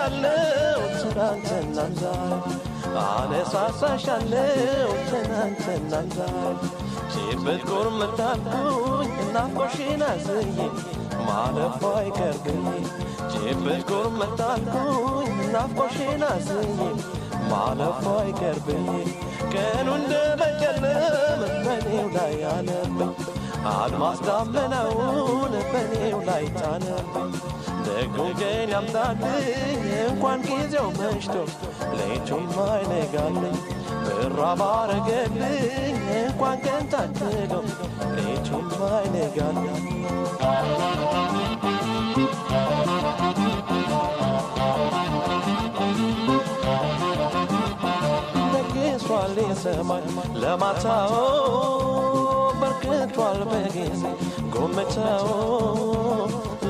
አነሳሳሻለው ትናንትና ዛሬ አነሳሳሻለው ትናንትና ዛሬ ጭብጥ ጎርምታልኩኝ ናፍቆሽን አዝዬ ማለፏ አይቀርብኝ ጭብጥ ጎርምታልኩኝ ናፍቆሽን አዝዬ ማለፏ አይቀርብኝ ቀኑ እንደመጨለም በኔው ላይ አለብኝ አድማስ ዳመናውን በኔው ላይ ጣለብኝ ደጉን ቀን ያምጣልኝ እንኳን ጊዜው መሽቶ ሌቱም አይነጋልኝ ብራ ባረገልኝ እንኳን ቀን ታድሎ ሌቱም አይነጋልኝ ደግሷል የሰማይ ለማታው በርክቷል በጊዜ ጎመታው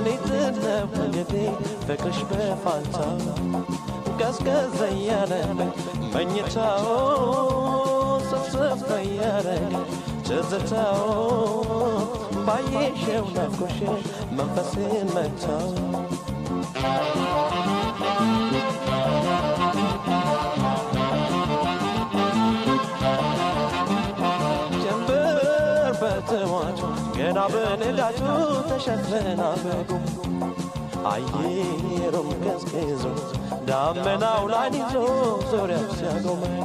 ሊትነው እንግዲ ፍቅርሽ በፋንታው ቀዝቀዝ እያለብኝ መኝታው ሰብሰብ እያረገ ትዝታው ባየሽው ናፍቆሽ መንፈሴን መታው በተዋቱ ገና በንጋቱ ተሸፍና በጉም አየሩም ቀዝቅዞ ዳመናው ላይ ይዞ ዙሪያው ሲያጎመኝ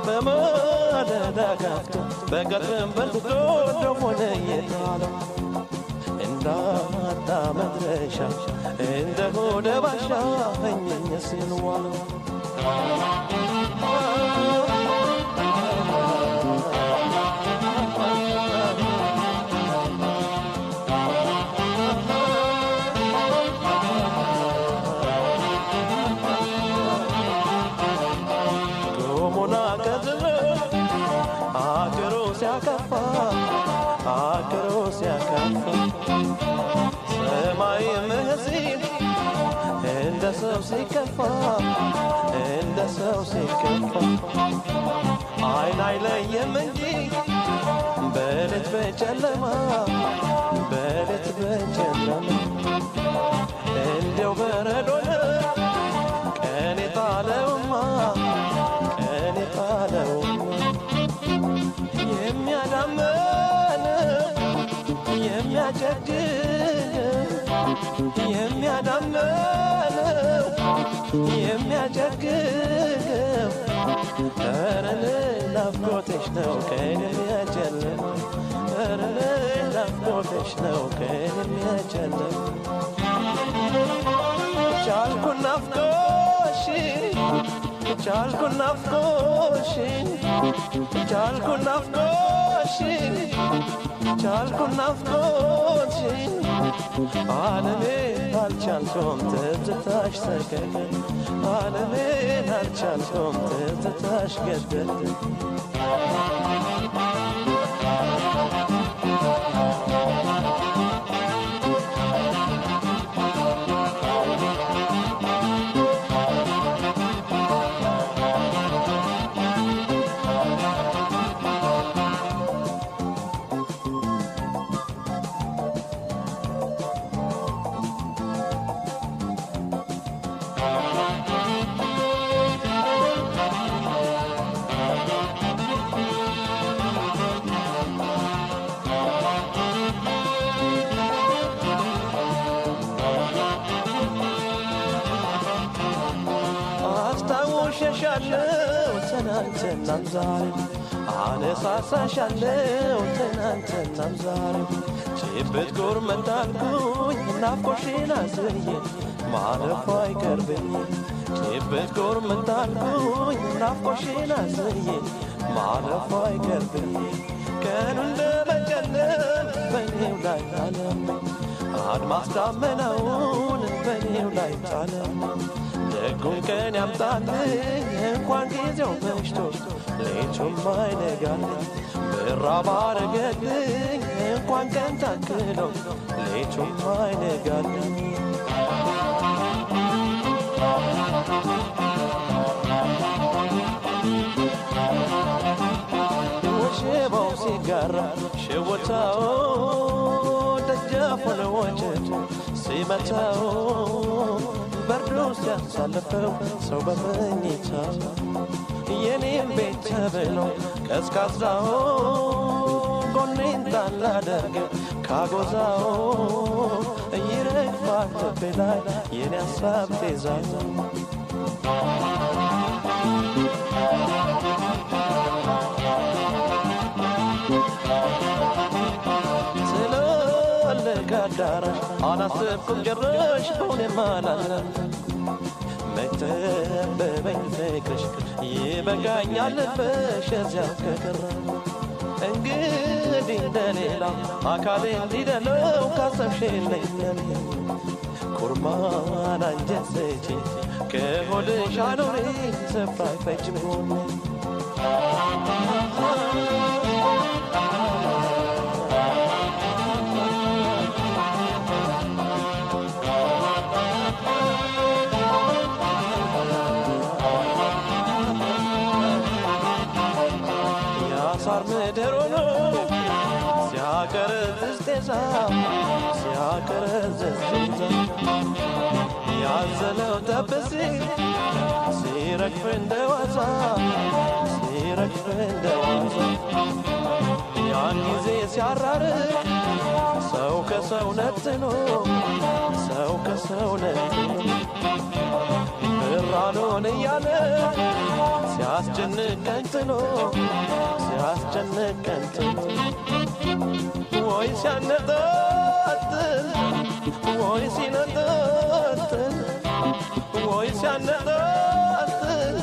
በማለዳ ጋፍቶ በቀጥም በርትቶ ደሞነ የታለው እንዳጣ መድረሻ እንደ ሆደ ባሻ እኘኝ ሲልዋለው አገሮ ሲያካፋ ሰማይ መህሲን እንደ ሰው ሲከፋ እንደ ሰው ሲከፋ አይን አይለየም እንጂ በሌት በጨለማ በሌት በጨለማ እንደው በረዶ ቀን የጣለውማ ቀን የጣለውማ የሚያዳመን የሚያዳምነው የሚያጨግገው ኧረ ናፍቆትሽ ነው ቀን የሚያጨልመው ኧረ ናፍቆትሽ ነው ቀን የሚያጨልመው ቻልኩን ናፍቆትሽን ቻልኩን ናፍቆትሽን ቻልኩን ናፍቆትሽን ቻልኩን ናፍቆትሽን ዓለሜን አልቻልኩም ትዝታሽ ሰቀቀኝ ዓለሜን አልቻልኩም ትዝታሽ ገደለኝ አስታውስሻለሁ ትናንትናም ዛሬ አነሳሳሻለሁ ትናንትናም ዛሬ ጭብጥ ጎርመት አልኩኝ ናፍቆሽን አዝዬ ማለፏ አይቀርብኝ ጭብጥ ጎርመት አልኩኝ ናፍቆሽን አዝዬ ማለፏ አይቀርብኝ ቀኑ እንደመጨለም በኔው ላይ አለብኝ አድማስ ዳመናውን በኔው ላይ ጣለብኝ ደጉን ቀን ያምጣልኝ እንኳን ጊዜው መሽቶ ሌቱም አይነጋልኝ ብራ ባረገልኝ እንኳን ቀን ታክሎ ሌቱም አይነጋልኝ ወሸባው ሲጋራ ሸወታው ደጃፉን ወጨት ሲመታው በርዶ ሲያሳልፈው ሰው በመኝታው የኔም ቤት ተብሎ ቀዝቃዛው ጎኔን ጣል አደርግ ካጎዛው ይረግፋል ልቤ ላይ የኔ ሀሳብ ጤዛው ጋዳራሽ አላሰብኩም ጭራሽ በእውኔም አላለም መተበበኝ ፍቅርሽ ይበቃኛል ልበሽ እዚያው ከቀረ እንግዲህ እንደሌላ አካሌ እንዲደለው ካሰብሽ የለኝም ኩርማን አንጀት ስጪ ከሆድሽ አኑሪ ስፍራ አይፈጅም ጎኔ ሳር ምድር ሆኖ ሲያቀረዝዝ ጤዛ ሲያቀረዝዝ ጤዛ ያዘለው ጠብሲ ሲረግፍ እንደ ዋዛ ሲረግፍ እንደ ዋዛ ያን ጊዜ ሲያራርቅ ሰው ከሰው ነጥሎ ሰው ከሰው ነጥሎ ብራሎን እያለ ሲያስጨንቀኝ ጥሎ ሲያስጨንቀኝ ጥሎ ወይ ሲያነጣጥል ወይ ሲነጣጥል ወይ ሲያነጣጥል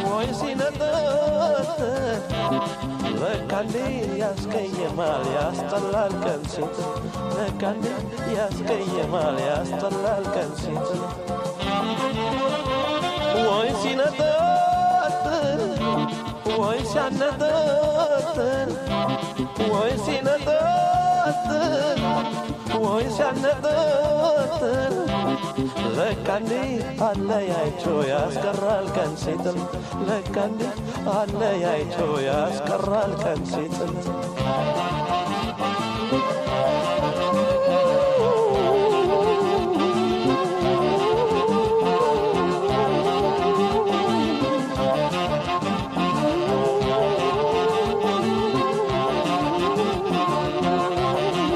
ወይ ሲነጣጥል ለካ እንዴ ያስቀይማል ያስጠላል ቀን ሲጥል ለካ እንዴ ያስቀይማል ያስጠላል ቀን ሲጥል ወይ ሲነጣጥል ወይ ሲያነጣጥል ወይ ሲነጣጥል ወይ ሲያነጣጥል ለካ እንዴ አለያይቶ ያስቀራል ቀን ሲጥል ለካ እንዴ አለያይቶ ያስቀራል ቀን ሲጥል